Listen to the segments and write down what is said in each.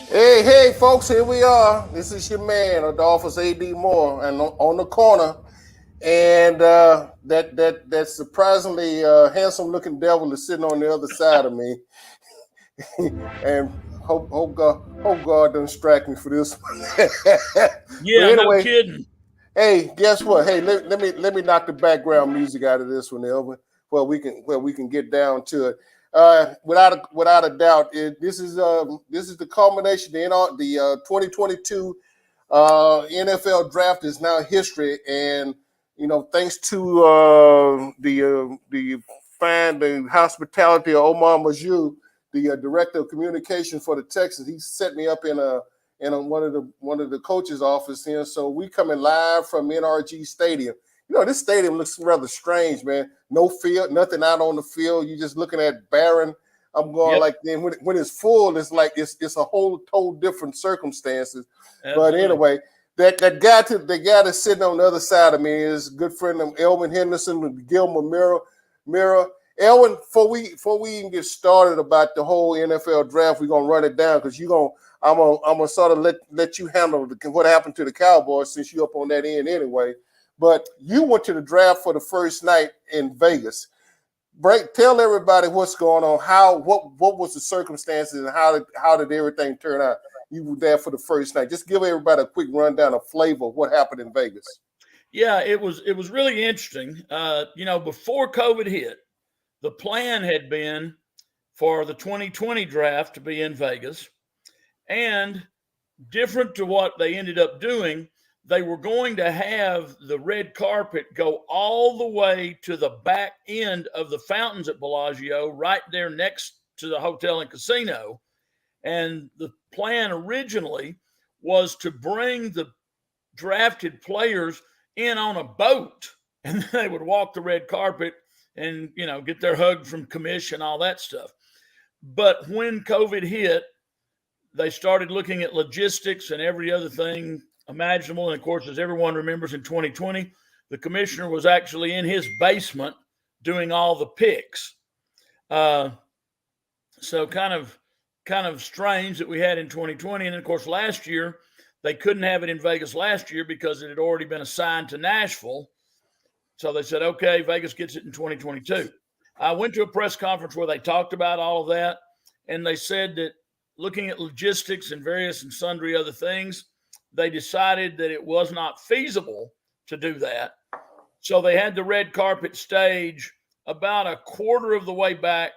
Hey, folks, here we are. This is your man, Adolphus A.D. Moore, and on the corner. And that surprisingly handsome-looking devil is sitting on the other side of me. And hope God doesn't strike me for this one. But Yeah, no anyway, kidding. hey, guess what? Hey, let me knock the background music out of this one, Elvin, where we can get down to it. Without a doubt, this is the culmination. The 2022 NFL draft is now history, and thanks to the hospitality of Omar Majou, the director of communication for the Texans. He set me up in one of the coaches' office here. So we coming live from NRG Stadium. This stadium looks rather strange, man. No field, nothing out on the field. You're just looking at barren. I'm going Yep. like then when it's full, it's like it's a whole total different circumstances. But Absolutely. anyway, that guy that's sitting on the other side of me is a good friend of Elvin Henderson with Gilmer Mirror. Elvin, before we even get started about the whole NFL draft, we're gonna run it down because I'm gonna sort of let you handle what happened to the Cowboys since you're up on that end anyway. But you went to the draft for the first night in Vegas. Tell everybody what's going on. What was the circumstances and how did everything turn out? You were there for the first night. Just give everybody a quick rundown, a flavor of what happened in Vegas. Yeah, it was really interesting. Before COVID hit, the plan had been for the 2020 draft to be in Vegas, and different to what they ended up doing, they were going to have the red carpet go all the way to the back end of the fountains at Bellagio, right there next to the hotel and casino. And the plan originally was to bring the drafted players in on a boat, and they would walk the red carpet and get their hug from commission, all that stuff. But when COVID hit, they started looking at logistics and every other thing imaginable. And of course, as everyone remembers, in 2020, the commissioner was actually in his basement doing all the picks. So kind of strange that we had in 2020. And of course, last year, they couldn't have it in Vegas last year because it had already been assigned to Nashville. So they said, okay, Vegas gets it in 2022. I went to a press conference where they talked about all of that. And they said that looking at logistics and various and sundry other things, they decided that it was not feasible to do that. So they had the red carpet stage about a quarter of the way back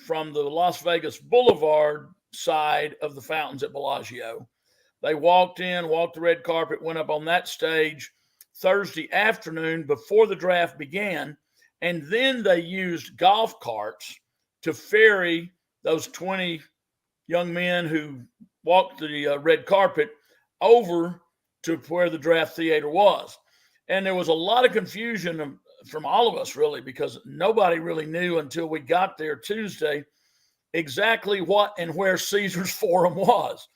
from the Las Vegas Boulevard side of the fountains at Bellagio. They walked the red carpet, went up on that stage Thursday afternoon before the draft began, and then they used golf carts to ferry those 20 young men who walked the red carpet over to where the draft theater was. And there was a lot of confusion from all of us, really, because nobody really knew until we got there Tuesday exactly what and where Caesars Forum was.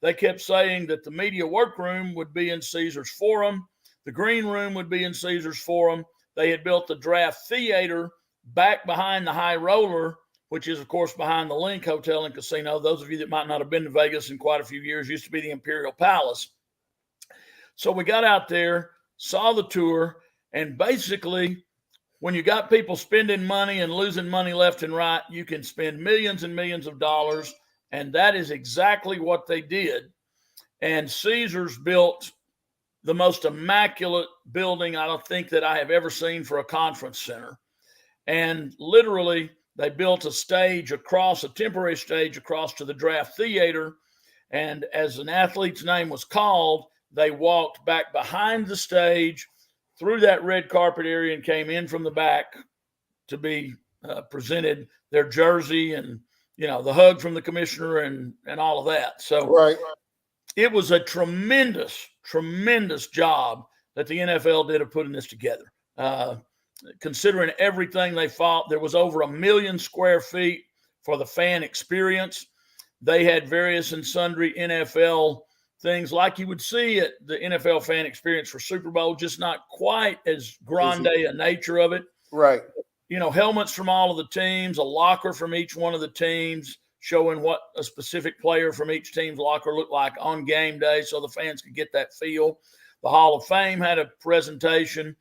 They kept saying that the media workroom would be in Caesars Forum, the green room would be in Caesars Forum. They had built the draft theater back behind the High Roller, which is, of course, behind the Link Hotel and Casino. Those of you that might not have been to Vegas in quite a few years, used to be the Imperial Palace. So we got out there, saw the tour, and basically, when you got people spending money and losing money left and right, you can spend millions and millions of dollars, and that is exactly what they did. And Caesars built the most immaculate building I don't think that I have ever seen for a conference center. And literally, they built a temporary stage across to the draft theater. And as an athlete's name was called, they walked back behind the stage through that red carpet area and came in from the back to be presented their jersey and, the hug from the commissioner and all of that. So Right. It was a tremendous, tremendous job that the NFL did of putting this together. Considering everything they fought, there was over 1 million square feet for the fan experience. They had various and sundry NFL things like you would see at the NFL fan experience for Super Bowl, just not quite as grande a nature of it. Right. Helmets from all of the teams, a locker from each one of the teams, showing what a specific player from each team's locker looked like on game day so the fans could get that feel. The Hall of Fame had a presentation.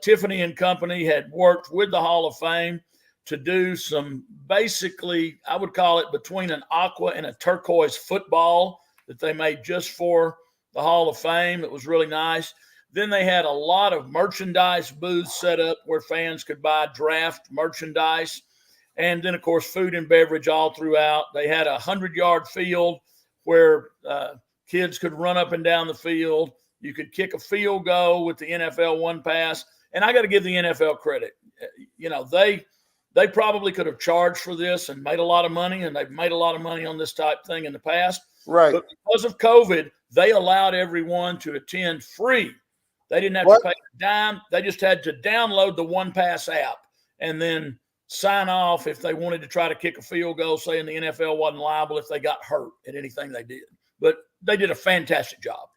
Tiffany and Company had worked with the Hall of Fame to do some, basically, I would call it between an aqua and a turquoise football that they made just for the Hall of Fame. It was really nice. Then they had a lot of merchandise booths set up where fans could buy draft merchandise. And then, of course, food and beverage all throughout. They had a 100-yard field where kids could run up and down the field. You could kick a field goal with the NFL one pass. And I got to give the NFL credit. You know, they probably could have charged for this and made a lot of money, and they've made a lot of money on this type thing in the past. Right. But because of COVID, they allowed everyone to attend free. They didn't have to pay a dime. They just had to download the One Pass app and then sign off if they wanted to try to kick a field goal, saying the NFL wasn't liable if they got hurt at anything they did. But they did a fantastic job.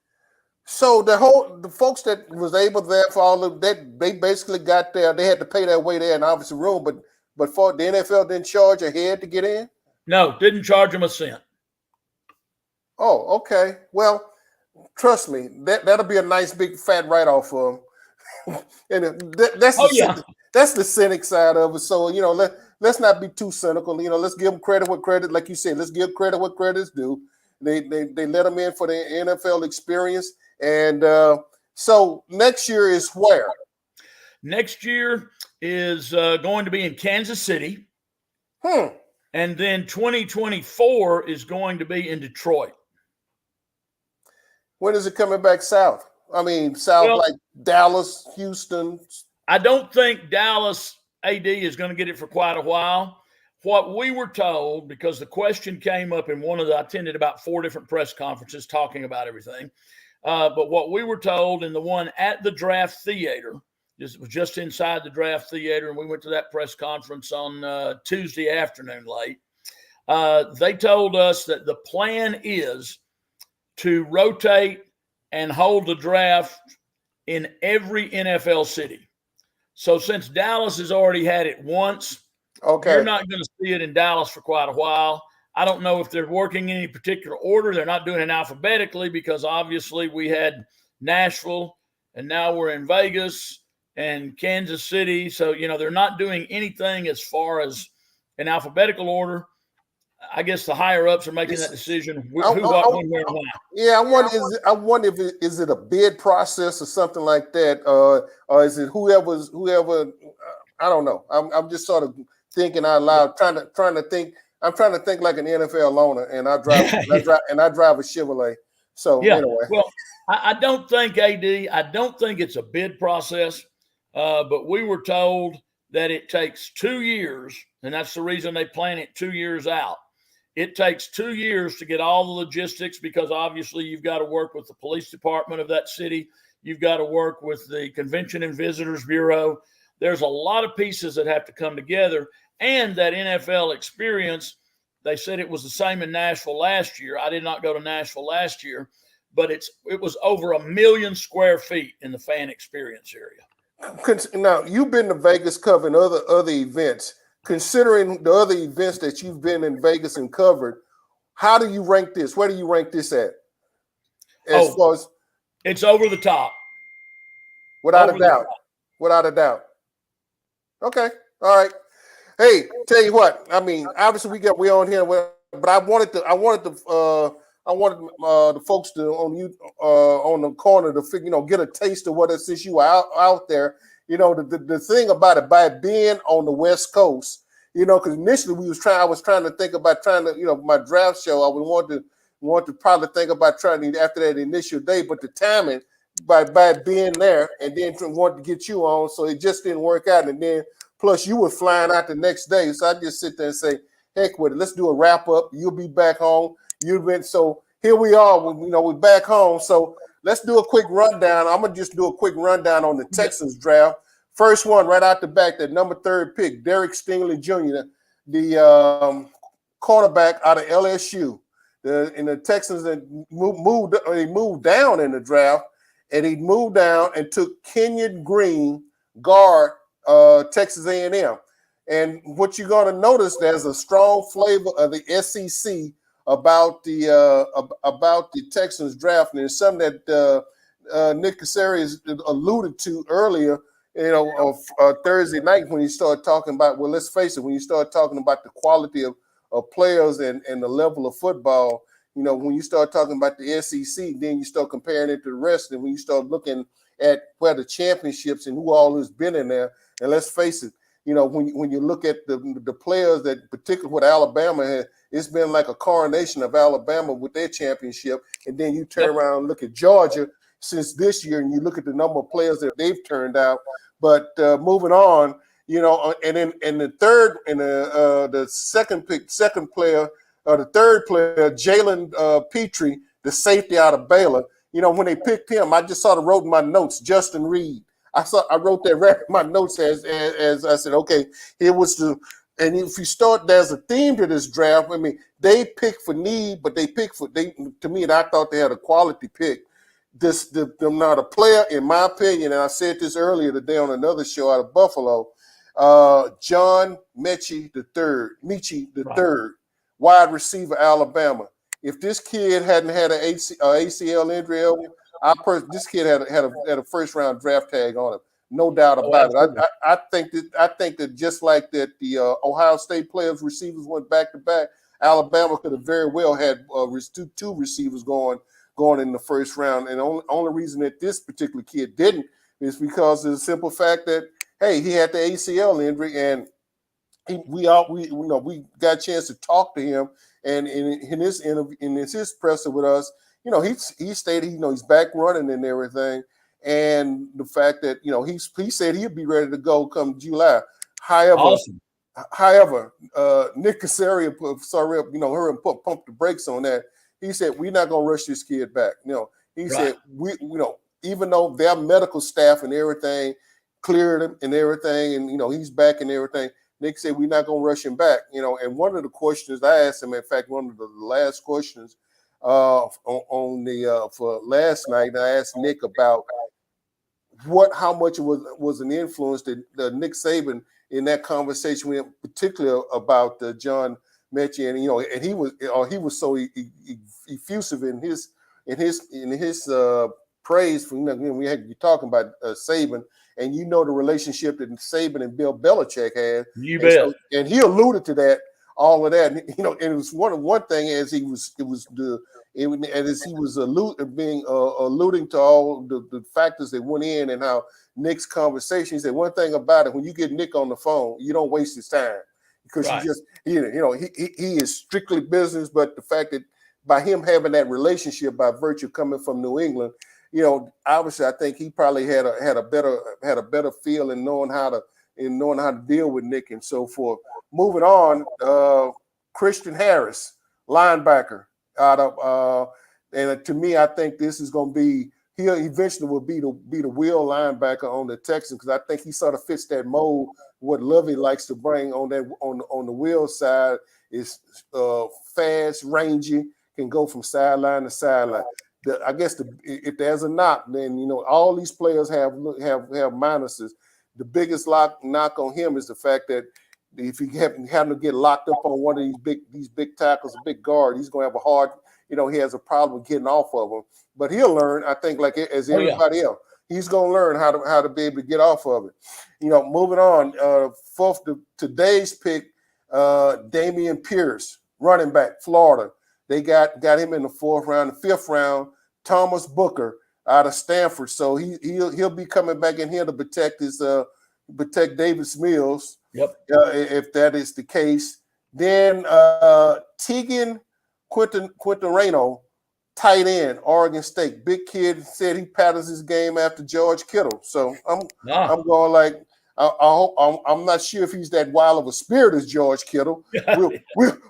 So the folks that was able there for all of that, they basically got there. They had to pay their way there in the obviously room, but for the NFL didn't charge a head to get in? No, didn't charge them a cent. Oh, okay. Well, trust me, that'll be a nice big fat write-off for them. And that's the cynic side of it. So, you know, let's not be too cynical. You know, let's give them credit what credit, like you said, let's give credit what credit's due. They let them in for the NFL experience. And so next year is where? Next year is going to be in Kansas City. And then 2024 is going to be in Detroit. When is it coming back south? I mean, like Dallas, Houston. I don't think Dallas AD is going to get it for quite a while. What we were told, because the question came up in I attended about 4 different press conferences talking about everything. But what we were told in the one at the draft theater, this was just inside the draft theater, and we went to that press conference on Tuesday afternoon late. They told us that the plan is to rotate and hold the draft in every NFL city. So since Dallas has already had it once, you're not going to see it in Dallas for quite a while. I don't know if they're working in any particular order. They're not doing it alphabetically because obviously we had Nashville and now we're in Vegas and Kansas City. So, you know, they're not doing anything as far as in alphabetical order. I guess the higher ups are making that decision. Who, what, when, where, and why. Yeah, I wonder if is it a bid process or something like that, or is it whoever? I don't know. I'm just sort of thinking out loud, trying to think. I'm trying to think like an NFL owner, and I drive a Chevrolet. So anyway, well, I don't think I don't think it's a bid process, but we were told that it takes 2 years, and that's the reason they plan it 2 years out. It takes 2 years to get all the logistics because obviously you've got to work with the police department of that city. You've got to work with the Convention and Visitors Bureau. There's a lot of pieces that have to come together. And that NFL experience, they said it was the same in Nashville last year. I did not go to Nashville last year, but it was over 1 million square feet in the fan experience area. Now, you've been to Vegas covering other events. Considering the other events that you've been in Vegas and covered, how do you rank this? Where do you rank this at? As far as it's over the top. Without a doubt. Without a doubt. Okay. All right. Hey, tell you what. I mean, obviously we on here, but I wanted the folks to on the corner to get a taste of what it is you are out there. You know, the thing about it, by being on the West Coast, you know, because initially I was trying to think about my draft show. I would want to probably think about trying to after that initial day, but the timing by being there and then wanting to get you on, so it just didn't work out. And then plus you were flying out the next day, so I just sit there and say, heck with it. Let's do a wrap up. You'll be back home. So here we are. We're back home. So let's do a quick rundown. I'm gonna just do a quick rundown on the Texans draft. First one right out the back, that number 3 pick, Derek Stingley Jr., the cornerback out of LSU. The Texans moved down in the draft, and he moved down and took Kenyon Green, guard, Texas A&M. And what you're going to notice, there's a strong flavor of the SEC about the Texans draft, and it's something that Nick Casares alluded to earlier. Thursday night when you start talking about, well, let's face it, when you start talking about the quality of players and the level of football, when you start talking about the SEC, then you start comparing it to the rest, and when you start looking at where the championships and who all has been in there, and let's face it, when you look at the players that, particularly what Alabama had, it's been like a coronation of Alabama with their championship, and then you turn around and look at Georgia since this year, and you look at the number of players that they've turned out. But moving on, and then the third and the second player, the third player, Jalen Petrie, the safety out of Baylor. When they picked him, I just sort of wrote in my notes, Justin Reed. I wrote that right in my notes as I said, okay, here was the. And if you start, there's a theme to this draft. I mean, they pick for need, but to me, and I thought they had a quality pick. Them not a player, in my opinion, and I said this earlier today on another show out of Buffalo, John Mechie the third, wide receiver, Alabama. If this kid hadn't had an ACL injury, this kid had a first round draft tag on him, no doubt about it. I think that just like that, the Ohio State players receivers went back to back. Alabama could have very well had two receivers going in the first round, and the only reason that this particular kid didn't is because of the simple fact that, hey, he had the ACL injury, and we got a chance to talk to him, and in his interview, in his presser with us, he stated he's back running and everything, and the fact that he said he'd be ready to go come July. However, Nick Casario pumped the brakes on that. He said, we're not going to rush this kid back. He said, even though their medical staff and everything cleared him and everything, and, he's back and everything, Nick said, we're not going to rush him back. And one of the questions I asked him, in fact, one of the last questions for last night, I asked Nick about how much it was an influence that Nick Saban in that conversation with him, particularly about John Mechie, and he was so effusive in his praise for we had to be talking about Saban, and the relationship that Saban and Bill Belichick had. You bet. And he alluded to that, all of that, and it was one thing as he was alluding to all the factors that went in and how Nick's conversation. He said one thing about it: when you get Nick on the phone, you don't waste his time. Because he is strictly business, but the fact that by him having that relationship by virtue coming from New England, obviously I think he probably had a better feel in knowing how to deal with Nick and so forth. Moving on, Christian Harris, linebacker, out of and to me, I think this is going to be he eventually will be the wheel linebacker on the Texans, because I think he sort of fits that mold. What Lovey likes to bring on the wheel side is fast, rangy, can go from sideline to sideline. I guess if there's a knock, then all these players have minuses. The biggest knock on him is the fact that if he having to get locked up on one of these big tackles, a big guard, he's going to have a hard. He has a problem getting off of them. But he'll learn, I think, like as everybody else. He's going to learn how to be able to get off of it. Moving on, today's pick, Damian Pierce, running back, Florida. They got him in the fourth round. The fifth round, Thomas Booker out of Stanford. So he'll be coming back in here to protect Davis Mills. Yep. If that is the case. Then Tegan Quinterano, tight end, Oregon State. Big kid, said he patterns his game after George Kittle. So I'm going like, I'm not sure if he's that wild of a spirit as George Kittle.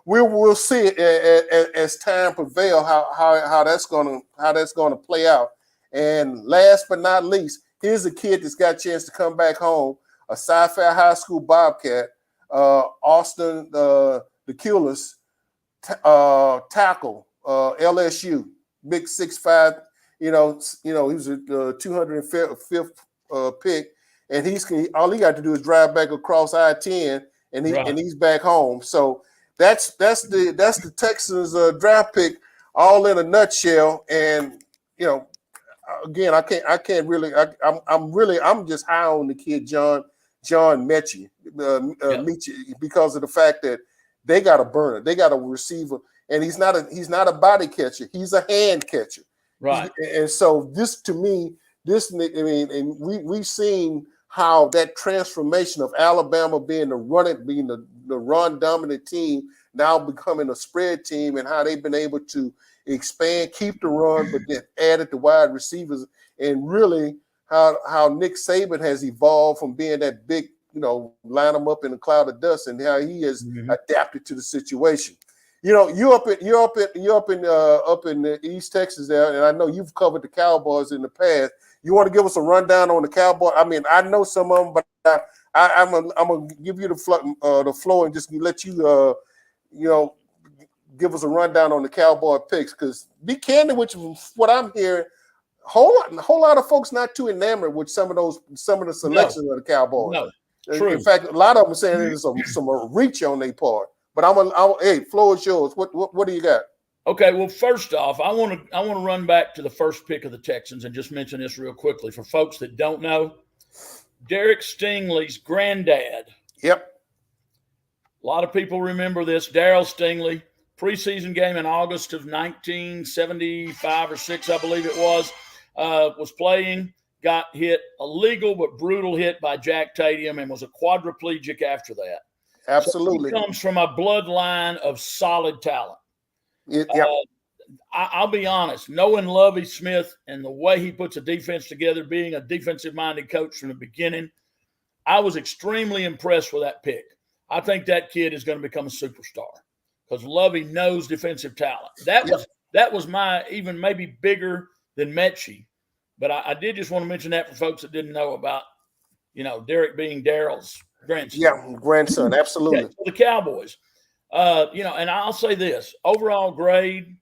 We'll see as time prevails how that's gonna play out. And last but not least, here's a kid that's got a chance to come back home, a Sci-Fi High School Bobcat, Austin DeCulis, tackle, LSU, big 6'5", he was a 205th pick, and all he got to do is drive back across I-10 and Right. he's back home. So that's the Texans draft pick all in a nutshell. And again, I'm just high on the kid John Mechie, because of the fact that they got a burner, they got a receiver, and he's not a body catcher, he's a hand catcher. Right. And so this, to me, and we've seen how that transformation of Alabama being the run dominant team, now becoming a spread team, and how they've been able to expand, keep the run, but then added the wide receivers, and really how Nick Saban has evolved from being that big, line them up in a cloud of dust, and how he has adapted to the situation. You're up in the East Texas there, and I know you've covered the Cowboys in the past. You want to give us a rundown on the Cowboys? I mean, I know some of them, but I'm gonna give you the floor and just let you give us a rundown on the Cowboy picks. Because be candid with you, what I'm hearing, a whole lot of folks not too enamored with some of the selections of the Cowboys. No, true. In fact, a lot of them are saying there's some reach on their part. But hey, floor is yours. What do you got? Okay, well, first off, I want to run back to the first pick of the Texans and just mention this real quickly for folks that don't know. Derek Stingley's granddad. Yep. A lot of people remember this. Darryl Stingley, preseason game in August of 1975 or 6, I believe it was playing, got hit, a legal but brutal hit by Jack Tatum, and was a quadriplegic after that. Absolutely. So he comes from a bloodline of solid talent. I'll be honest, knowing Lovie Smith and the way he puts a defense together, being a defensive-minded coach from the beginning, I was extremely impressed with that pick. I think that kid is going to become a superstar because Lovie knows defensive talent. That was my even maybe bigger than Mechie, but I did just want to mention that for folks that didn't know about, Derek being Daryl's grandson. Yeah, grandson, absolutely. Okay, so the Cowboys. And I'll say this, overall grade,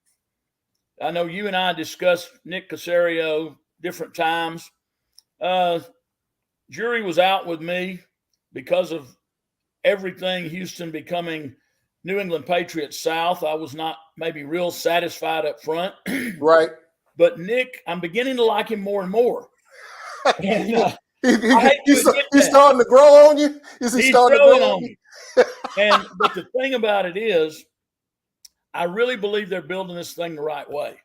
I know you and I discussed Nick Caserio different times. Jury was out with me because of everything Houston becoming New England Patriots South. I was not maybe real satisfied up front. Right. But Nick, I'm beginning to like him more and more. And, he's starting to grow on you? Is he starting to grow on you? But the thing about it is, I really believe they're building this thing the right way.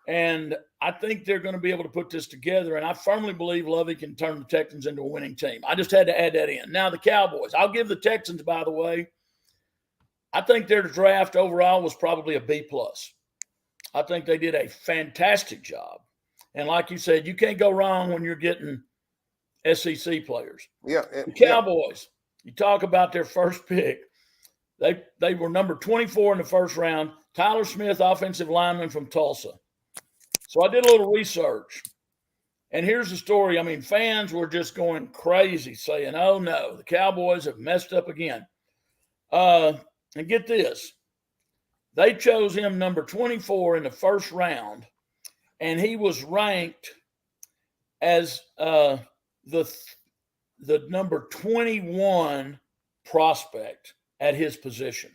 And I think they're going to be able to put this together. And I firmly believe Lovie can turn the Texans into a winning team. I just had to add that in. Now, the Cowboys. I'll give the Texans, by the way, I think their draft overall was probably a B+. I think they did a fantastic job. And like you said, you can't go wrong when you're getting SEC players. Yeah. The Cowboys, you talk about their first pick. They were number 24 in the first round. Tyler Smith, offensive lineman from Tulsa. So I did a little research. And here's the story. I mean, fans were just going crazy saying, oh, no, the Cowboys have messed up again. And get this. They chose him number 24 in the first round, and he was ranked as the number 21 prospect at his position.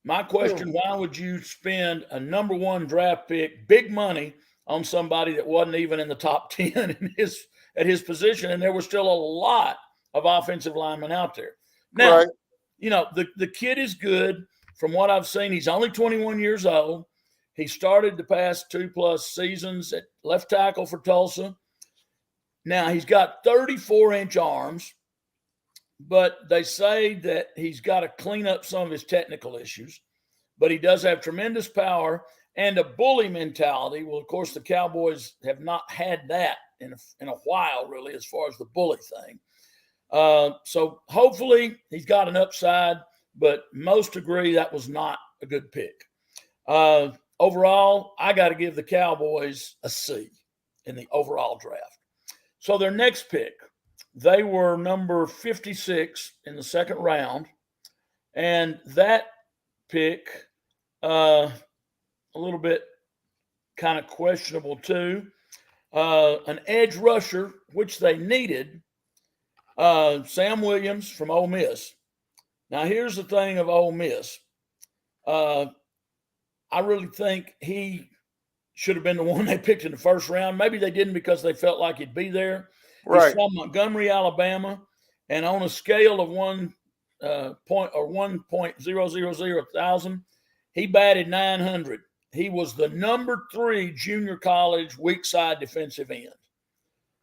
My question, why would you spend a number 1 draft pick, big money, on somebody that wasn't even in the top 10 at his position? And there was still a lot of offensive linemen out there. Now, the kid is good. From what I've seen, he's only 21 years old. He started the past 2+ seasons at left tackle for Tulsa. Now, he's got 34-inch arms, but they say that he's got to clean up some of his technical issues. But he does have tremendous power and a bully mentality. Well, of course, the Cowboys have not had that in a while, really, as far as the bully thing. So hopefully he's got an upside, but most agree that was not a good pick. Overall, I got to give the Cowboys a C in the overall draft. So their next pick, they were number 56 in the second round. And that pick, a little bit kind of questionable too. An edge rusher, which they needed. Sam Williams from Ole Miss. Now, here's the thing of Ole Miss. I really think he should have been the one they picked in the first round. Maybe they didn't because they felt like he'd be there. Right. He's from Montgomery, Alabama, and on a scale of 1.0000,000, he batted 900. He was the number 3 junior college weak side defensive end.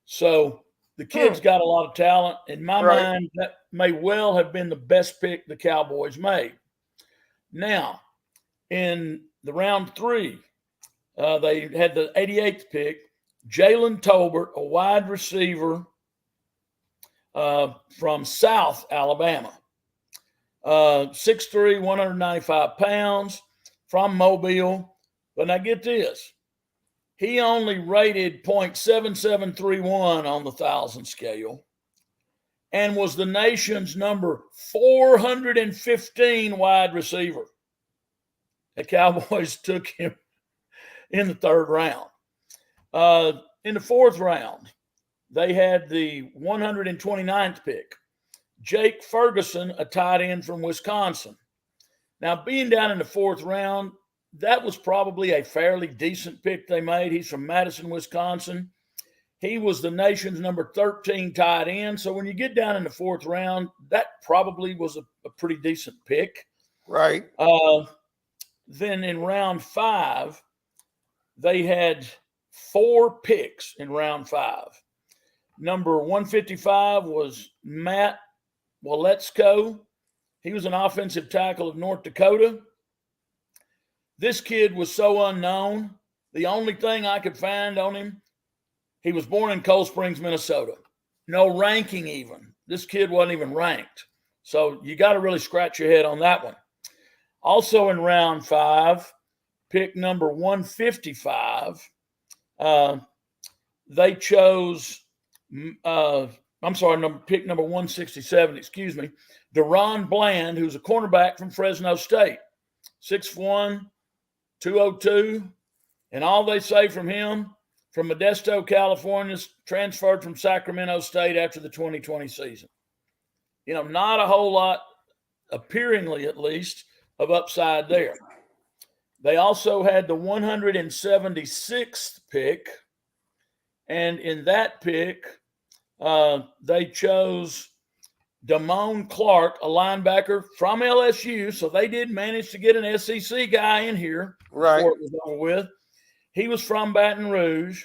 So the kid's got a lot of talent. In my mind, that may well have been the best pick the Cowboys made. Now, in the round 3, they had the 88th pick, Jalen Tolbert, a wide receiver from South Alabama. 6'3", 195 pounds, from Mobile. But now get this. He only rated .7731 on the 1,000 scale and was the nation's number 415 wide receiver. The Cowboys took him in the 3rd round. In the 4th round, they had the 129th pick, Jake Ferguson, a tight end from Wisconsin. Now, being down in the 4th round, that was probably a fairly decent pick they made. He's from Madison, Wisconsin. He was the nation's number 13 tight end. So when you get down in the 4th round, that probably was a pretty decent pick. Right. Then in round 5, they had 4 picks in round 5. Number 155 was Matt Walletsko. He was an offensive tackle of North Dakota. This kid was so unknown. The only thing I could find on him, he was born in Cold Springs, Minnesota. No ranking even. This kid wasn't even ranked. So you got to really scratch your head on that one. Also in round 5, pick number 155, they chose, pick number 167, Deron Bland, who's a cornerback from Fresno State, 6'1", 202, and all they say from him, from Modesto, California, transferred from Sacramento State after the 2020 season. Not a whole lot, appearingly at least, of upside there. They also had the 176th pick, and in that pick, they chose Damon Clark, a linebacker from LSU. So they did manage to get an SEC guy in here before it was over with. He was from Baton Rouge,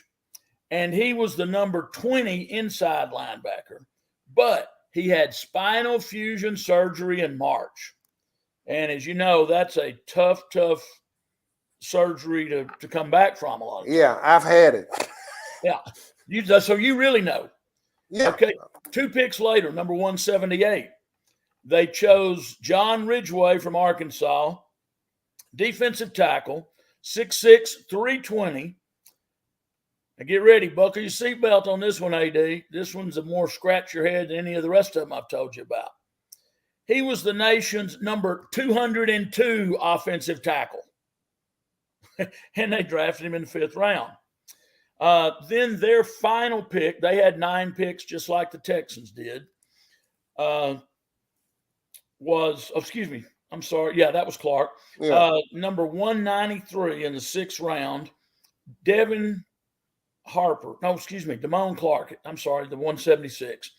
and he was the number 20 inside linebacker. But he had spinal fusion surgery in March. And as you know, that's a tough surgery to come back from a lot of times. Yeah, I've had it. Yeah. So you really know. Yeah. Okay. 2 picks later, number 178, they chose John Ridgway from Arkansas, defensive tackle, 6'6", 320. Now get ready, buckle your seatbelt on this one, AD. This one's a more scratch your head than any of the rest of them I've told you about. He was the nation's number 202 offensive tackle. And they drafted him in the 5th round. Then their final pick, they had 9 picks just like the Texans did, that was Clark. Yeah. Number 193 in the 6th round, Damon Clark. I'm sorry, the 176.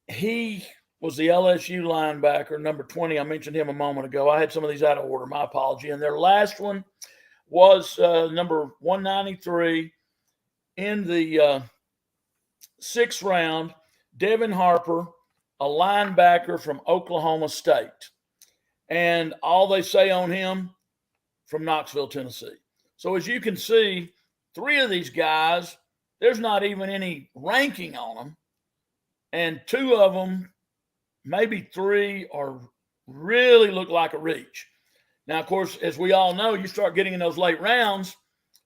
He was the LSU linebacker, number 20. I mentioned him a moment ago. I had some of these out of order. My apology. And their last one was number 193 in the 6th round, Devin Harper, a linebacker from Oklahoma State. And all they say on him, from Knoxville, Tennessee. So as you can see, 3 of these guys, there's not even any ranking on them. And 2 of them, maybe 3, are really look like a reach. Now, of course, as we all know, you start getting in those late rounds,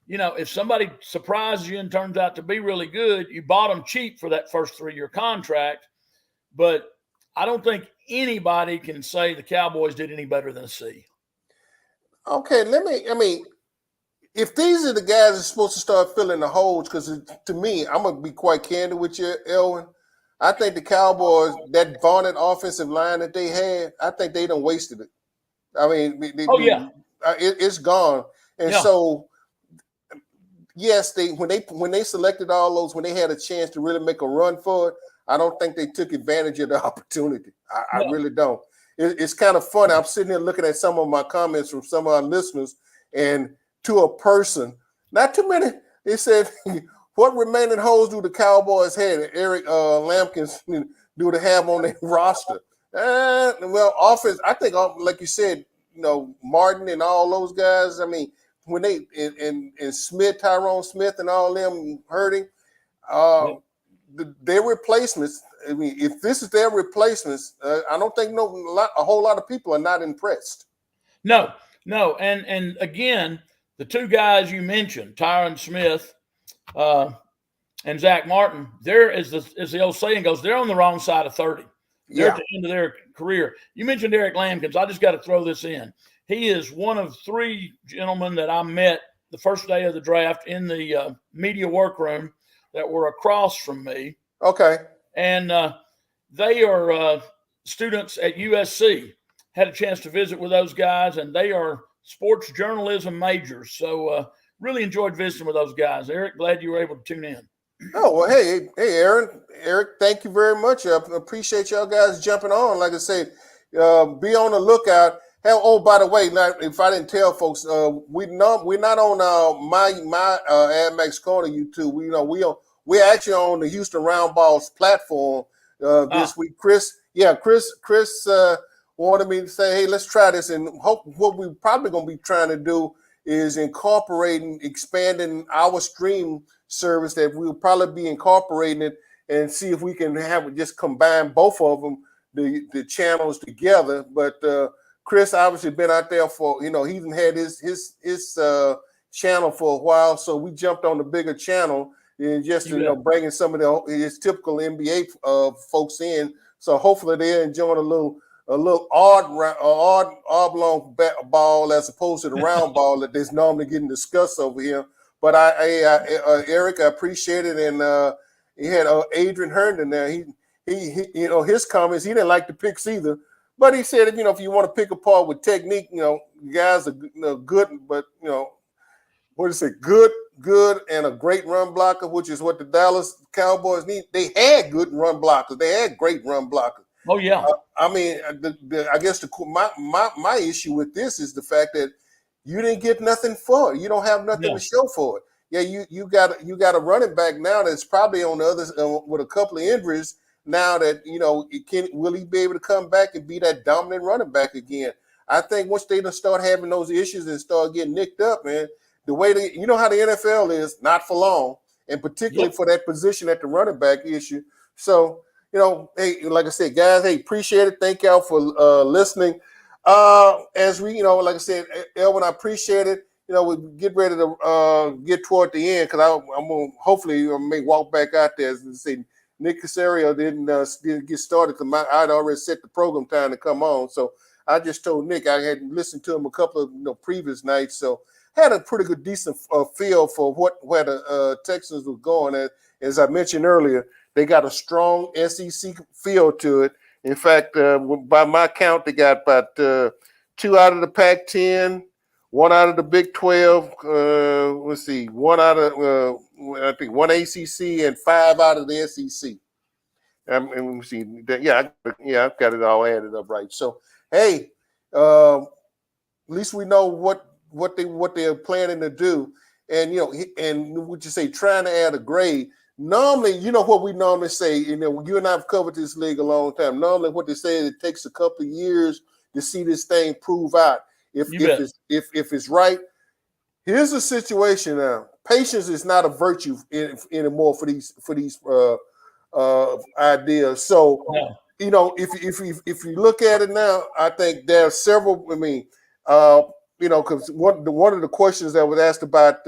if somebody surprises you and turns out to be really good, you bought them cheap for that first 3-year contract. But I don't think anybody can say the Cowboys did any better than a C. Okay, if these are the guys that are supposed to start filling the holes, because to me, I'm going to be quite candid with you, Elwin, I think the Cowboys, that vaunted offensive line that they had, I think they done wasted it. I mean, Yeah. it's gone. And Yeah. so, yes, when they selected all those, when they had a chance to really make a run for it, I don't think they took advantage of the opportunity. I really don't. It's kind of funny. I'm sitting here looking at some of my comments from some of our listeners, and to a person, not too many, they said, what remaining holes do the Cowboys have? Eric Lampkins do to have on their roster? Well, offense, I think, like you said, Martin and all those guys, I mean, when they and Smith, Tyrone Smith and all them hurting, their replacements, I mean, if this is their replacements, I don't think a whole lot of people are not impressed. No. And again, the two guys you mentioned, Tyron Smith and Zach Martin, they're, as the old saying goes, they're on the wrong side of 30. They're at the end of their career. You mentioned Eric Lampkins. I just got to throw this in. He is one of three gentlemen that I met the first day of the draft in the media workroom that were across from me. Okay. And they are students at USC. Had a chance to visit with those guys, and they are sports journalism majors. So really enjoyed visiting with those guys. Eric, glad you were able to tune in. Oh, well, hey, Eric, thank you very much. I appreciate y'all guys jumping on. Like I said, be on the lookout. Hell, oh, by the way, if I didn't tell folks, we're not on my AdMax Corner YouTube. We're actually on the Houston Roundballs platform this week. Chris wanted me to say, hey, let's try this, and hope what we're probably going to be trying to do is expanding our stream service, that we'll probably be incorporating it and see if we can just combine both of them, the channels together. But Chris obviously been out there for, he even had his channel for a while, so we jumped on the bigger channel and just bringing some of his typical NBA folks in. So hopefully they're enjoying a little oblong ball as opposed to the round ball that is normally getting discussed over here. But Eric, I appreciate it, and he had Adrian Herndon there. He his comments, he didn't like the picks either, but he said if you want to pick apart with technique, guys are good, but what is it? Good and a great run blocker, which is what the Dallas Cowboys need. They had good run blockers. They had great run blockers. Oh yeah. I mean, I guess my issue with this is the fact that you didn't get nothing for it. You don't have nothing to show for it. Yeah, you got a running back now that's probably on the others with a couple of injuries now that will he be able to come back and be that dominant running back again? I think once they start having those issues and start getting nicked up, man, the way how the NFL is, not for long, and particularly for that position at the running back issue. So, hey, like I said, guys, hey, appreciate it. Thank y'all for listening. As we, like I said, Elvin, I appreciate it. We get ready to get toward the end, because I'm gonna hopefully may walk back out there and say Nick Casario didn't get started because I'd already set the program time to come on. So I just told Nick I had listened to him a couple of previous nights, so had a pretty good, decent feel for where the Texans were going. As I mentioned earlier, they got a strong SEC feel to it. In fact, by my count, they got about 2 out of the Pac-10, 1 out of the Big 12. Let's see, 1 out of I think 1 ACC and 5 out of the SEC. And we see that, I've got it all added up right. So hey, at least we know what they're planning to do, and and would you say trying to add a grade. Normally, what we normally say, you and I have covered this league a long time. Normally what they say is it takes a couple of years to see this thing prove out. If it's right. Here's the situation now. Patience is not a virtue anymore for these ideas. So if you look at it now, I think there are several. I mean, because one of the questions that was asked about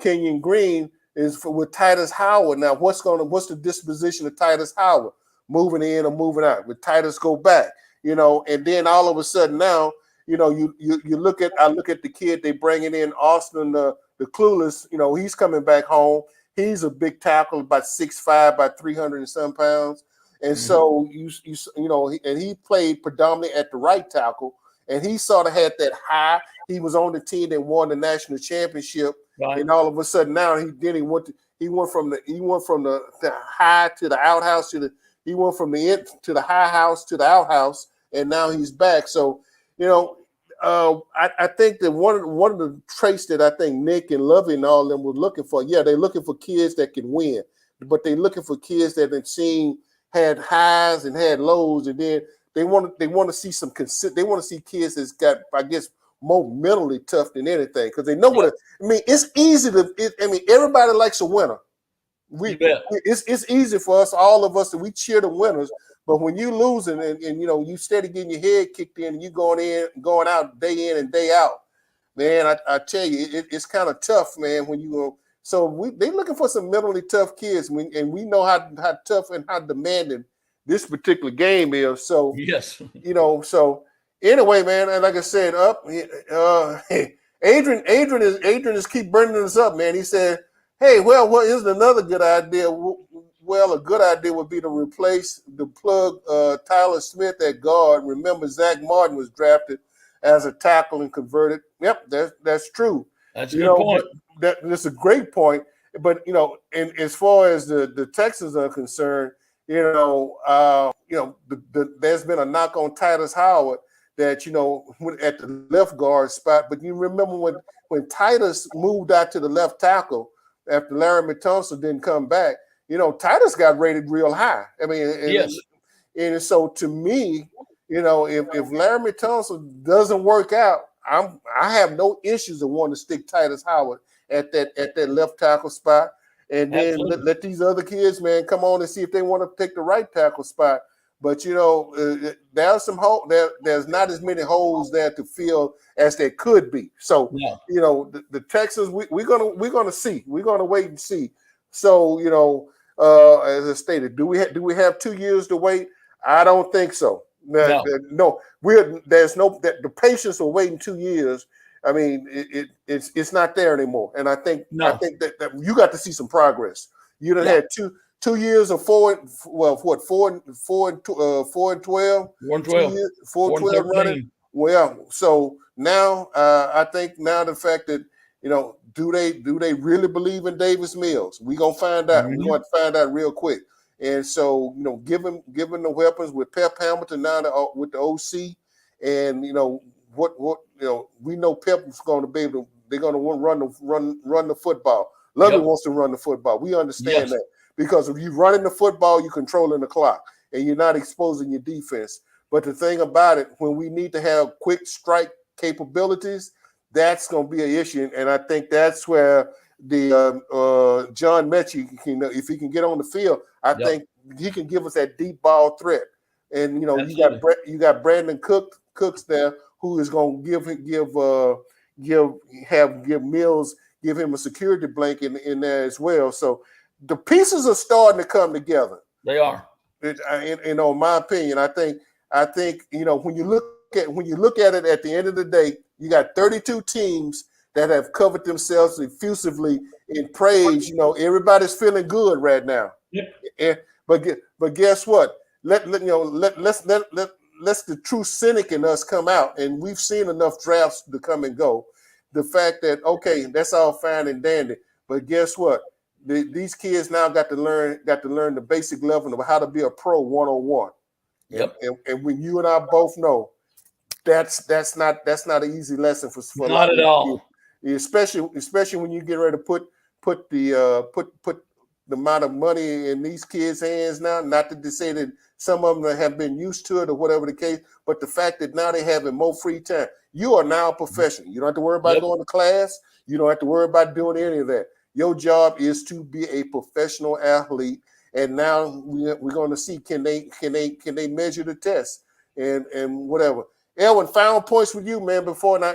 Kenyon Green is with Titus Howard. Now, what's the disposition of Titus Howard, moving in or moving out? Would Titus go back? And then all of a sudden now, I look at the kid they bringing in, Austin the Clueless. He's coming back home. he's a big tackle, about 6'5", about 300 and some pounds. And so he played predominantly at the right tackle, and he sort of had that high. He was on the team that won the national championship, and all of a sudden now he went from the high to the outhouse he went from the in to the high house to the outhouse, and now he's back. So I think that one of the traits that I think Nick and Lovey and all of them were looking for, they're looking for kids that can win, but they're looking for kids that had highs and had lows, and then they want to see they want to see kids that's got, I guess, more mentally tough than anything, because they know it's easy everybody likes a winner. It's easy for us, all of us, that we cheer the winners. But when you losing and you steady getting your head kicked in, and you going out day in and day out, man, I tell you, it's kind of tough, man. When you go, so they looking for some mentally tough kids, and we know how tough and how demanding this particular game is. So yes, so anyway, man, and like I said, Adrian is keep bringing us up, man. He said, hey, well, what is another good idea? Well, a good idea would be to plug Tyler Smith at guard. Remember, Zach Martin was drafted as a tackle and converted. Yep, that's true. That's a good point. That's a great point. But and as far as the Texans are concerned, there's been a knock on Titus Howard that at the left guard spot. But you remember when Titus moved out to the left tackle after Larry Tunsil didn't come back. Titus got rated real high. I mean, yes. And so to me, if Larry Tunsil doesn't work out, I have no issues of wanting to stick Titus Howard at that left tackle spot, and then let these other kids, man, come on and see if they want to take the right tackle spot. But there's some hole. There's not as many holes there to fill as there could be. So the Texans, we're gonna see. We're gonna wait and see. So as I stated, do we have 2 years to wait? I don't think so. No. The patience of waiting 2 years. I mean, it's not there anymore. And I think that you got to see some progress. You done had 2 years of 4 and 12, 4-12 running. Well, so now I think the fact that do they really believe in Davis Mills? We're gonna find out. We're going to find out real quick. And so given the weapons with Pep Hamilton now with the OC, and we know Pep is going to be able to. They're going to run the football. Lovey wants to run the football. We understand that. Because if you're running the football, you're controlling the clock, and you're not exposing your defense. But the thing about it, when we need to have quick strike capabilities, that's going to be an issue. And I think that's where the John Mechie, if he can get on the field, I think he can give us that deep ball threat. And you got Brandon Cooks there, who is going to give Mills, give him a security blanket in there as well. So the pieces are starting to come together. They are. In my opinion, I think when you look at it at the end of the day, you got 32 teams that have covered themselves effusively in praise. Everybody's feeling good right now. But guess what? Let's the true cynic in us come out, and we've seen enough drafts to come and go. The fact that that's all fine and dandy, but guess what? These kids now got to learn the basic level of how to be a pro 101. Yep. And when you and I both know that's not an easy lesson for not at all. Especially when you get ready to put the amount of money in these kids' hands now. Not to say that some of them have been used to it or whatever the case, but the fact that now they having more free time. You are now a professional. You don't have to worry about going to class. You don't have to worry about doing any of that. Your job is to be a professional athlete, and now we're going to see can they measure the test and whatever. Elwin, final points with you, man. Before I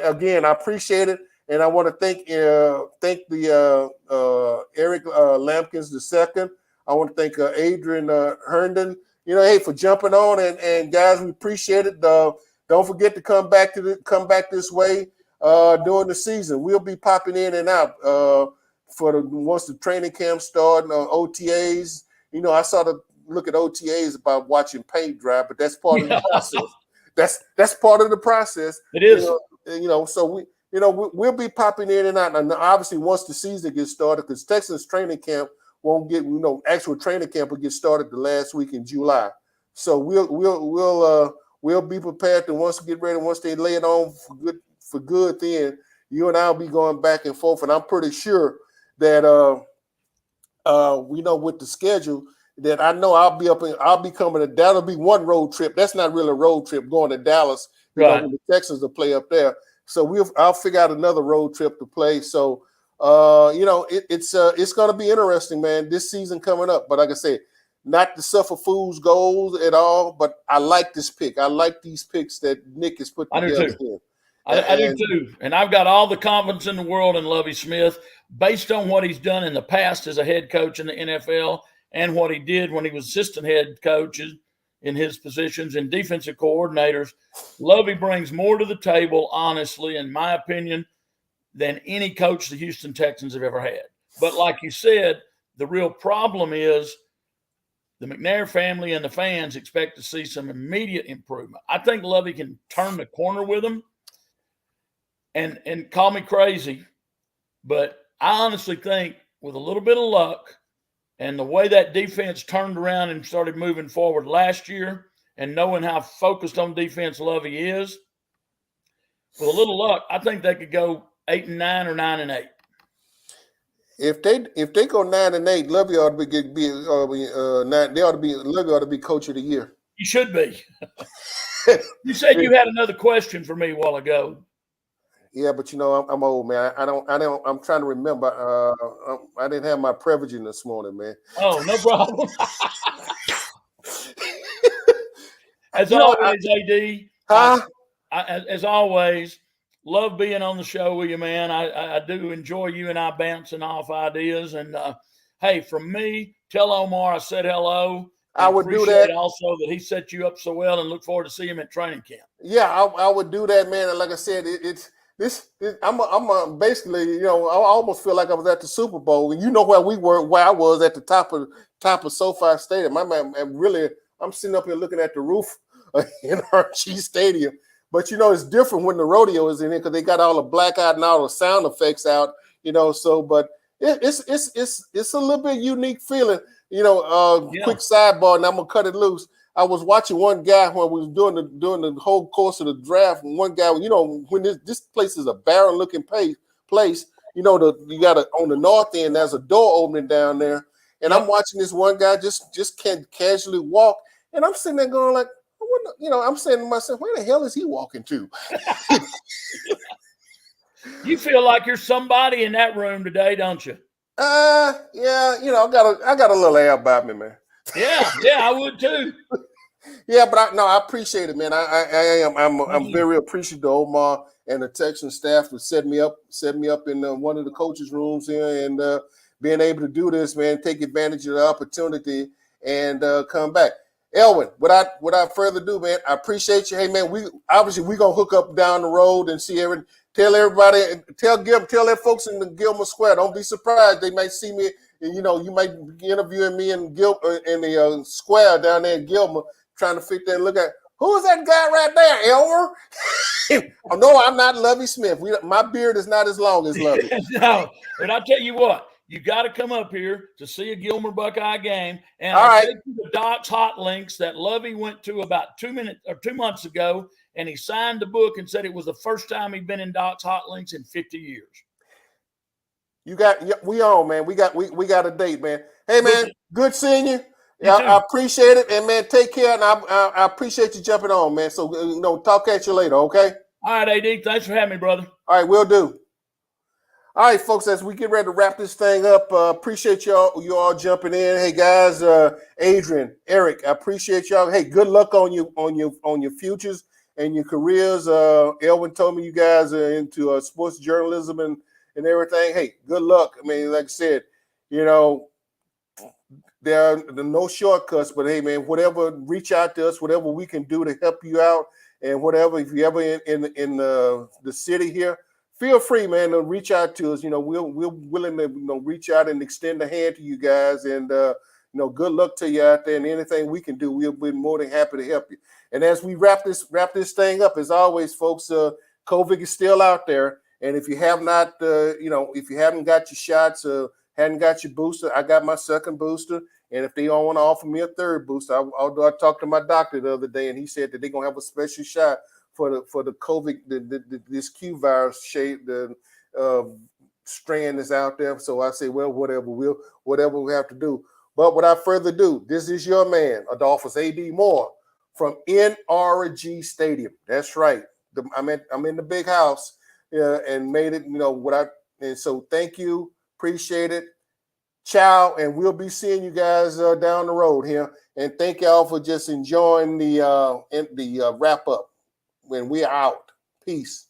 appreciate it, and I want to thank the Eric Lampkins II. I want to thank Adrian Herndon. For jumping on and guys, we appreciate it. Don't forget to come back this way during the season. We'll be popping in and out. once the training camp started on OTAs. You know, I sort of look at OTAs about watching paint dry, but that's part of the process. That's part of the process. It is. So we'll be popping in and out. And obviously, once the season gets started, because Texans training camp won't get, actual training camp will get started the last week in July. So we'll be prepared to once they lay it on for good. Then you and I will be going back and forth, and I'm pretty sure that with the schedule that I know I'll be coming. That'll be one road trip. That's not really a road trip going to Dallas. Right. When the Texans will play up there. So I'll figure out another road trip to play. So it's going to be interesting, man. This season coming up, but like I said, not to suffer fool's goals at all. But I like this pick. I like these picks that Nick has put together. I do too. I do too. And I've got all the confidence in the world in Lovie Smith based on what he's done in the past as a head coach in the NFL and what he did when he was assistant head coaches in his positions and defensive coordinators. Lovie brings more to the table, honestly, in my opinion, than any coach the Houston Texans have ever had. But like you said, the real problem is the McNair family and the fans expect to see some immediate improvement. I think Lovie can turn the corner with them. And call me crazy, but I honestly think with a little bit of luck and the way that defense turned around and started moving forward last year and knowing how focused on defense Lovie is, with a little luck, I think they could go 8-9 or 9-8. If they go 9-8, Lovie ought to be coach of the year. You should be. You said you had another question for me a while ago. Yeah, but I'm old, man. I'm trying to remember. I didn't have my Prevagen this morning, man. Oh, no problem. As always, AD. As always, love being on the show with you, man. I do enjoy you and I bouncing off ideas. And hey, from me, tell Omar I said hello. I would do that. Also, that he set you up so well, and look forward to seeing him at training camp. Yeah, I would do that, man. And like I said, I'm basically, I almost feel like I was at the Super Bowl. And you know where I was at the top of SoFi Stadium. I'm sitting up here looking at the roof in Archie Stadium. But it's different when the rodeo is in here because they got all the blackout and all the sound effects out. But it's a little bit unique feeling. Quick sidebar, and I'm gonna cut it loose. I was watching one guy when we was doing the whole course of the draft. And one guy, when this place is a barren looking place, you got on the north end, there's a door opening down there. And I'm watching this one guy just can't casually walk. And I'm sitting there going like, I'm saying to myself, where the hell is he walking to? You feel like you're somebody in that room today, don't you? Yeah, I got a little air about me, man. Yeah, I would too. Yeah, but I appreciate it, man. I'm very appreciative of Omar and the Texan staff for setting me up in one of the coaches' rooms here and being able to do this, man. Take advantage of the opportunity and come back. Elwin, without further ado, man, I appreciate you. Hey, man, we're gonna hook up down the road and see everything. Tell everybody, tell their folks in the Gilmer Square. Don't be surprised they might see me. And, you might be interviewing me in the square down there in Gilmer, trying to fit that. Look at who's that guy right there, Elmer? No, I'm not Lovie Smith. My beard is not as long as Lovie. No, but I'll tell you what. You got to come up here to see a Gilmer Buckeye game. And I'll take you the Doc's Hot Links that Lovie went to about 2 months ago, and he signed the book and said it was the first time he'd been in Doc's Hot Links in 50 years. We on, man. We got a date, man. Hey, man, good seeing you. Yeah, I appreciate it, and man, take care. And I appreciate you jumping on, man. So talk at you later, okay? All right, AD. Thanks for having me, brother. All right, will do. All right, folks, as we get ready to wrap this thing up, appreciate you all jumping in. Hey, guys, Adrian, Eric, I appreciate y'all. Hey, good luck on your futures and your careers. Elwin told me you guys are into sports journalism and everything. Hey, good luck. I mean, like I said, there are no shortcuts, but hey, man, reach out to us, whatever we can do to help you out, and whatever, if you're ever in the city here, feel free, man, to reach out to us. You know, we're willing to reach out and extend a hand to you guys, and good luck to you out there. And anything we can do, we'll be more than happy to help you. And as we wrap this thing up, as always, folks, COVID is still out there, and if you have not, if you haven't got your shots, hadn't got your booster, I got my second booster. And if they don't want to offer me a third booster, although I talked to my doctor the other day, and he said that they're gonna have a special shot for the COVID, this Q virus shade, the strand is out there. So I say, well, whatever we have to do. But without further ado, this is your man, Adolphus A.D. Moore from NRG Stadium. That's right. I'm in the big house, and made it. And so thank you, appreciate it. Ciao, and we'll be seeing you guys down the road here. And thank y'all for just enjoying the wrap up when we're out. Peace.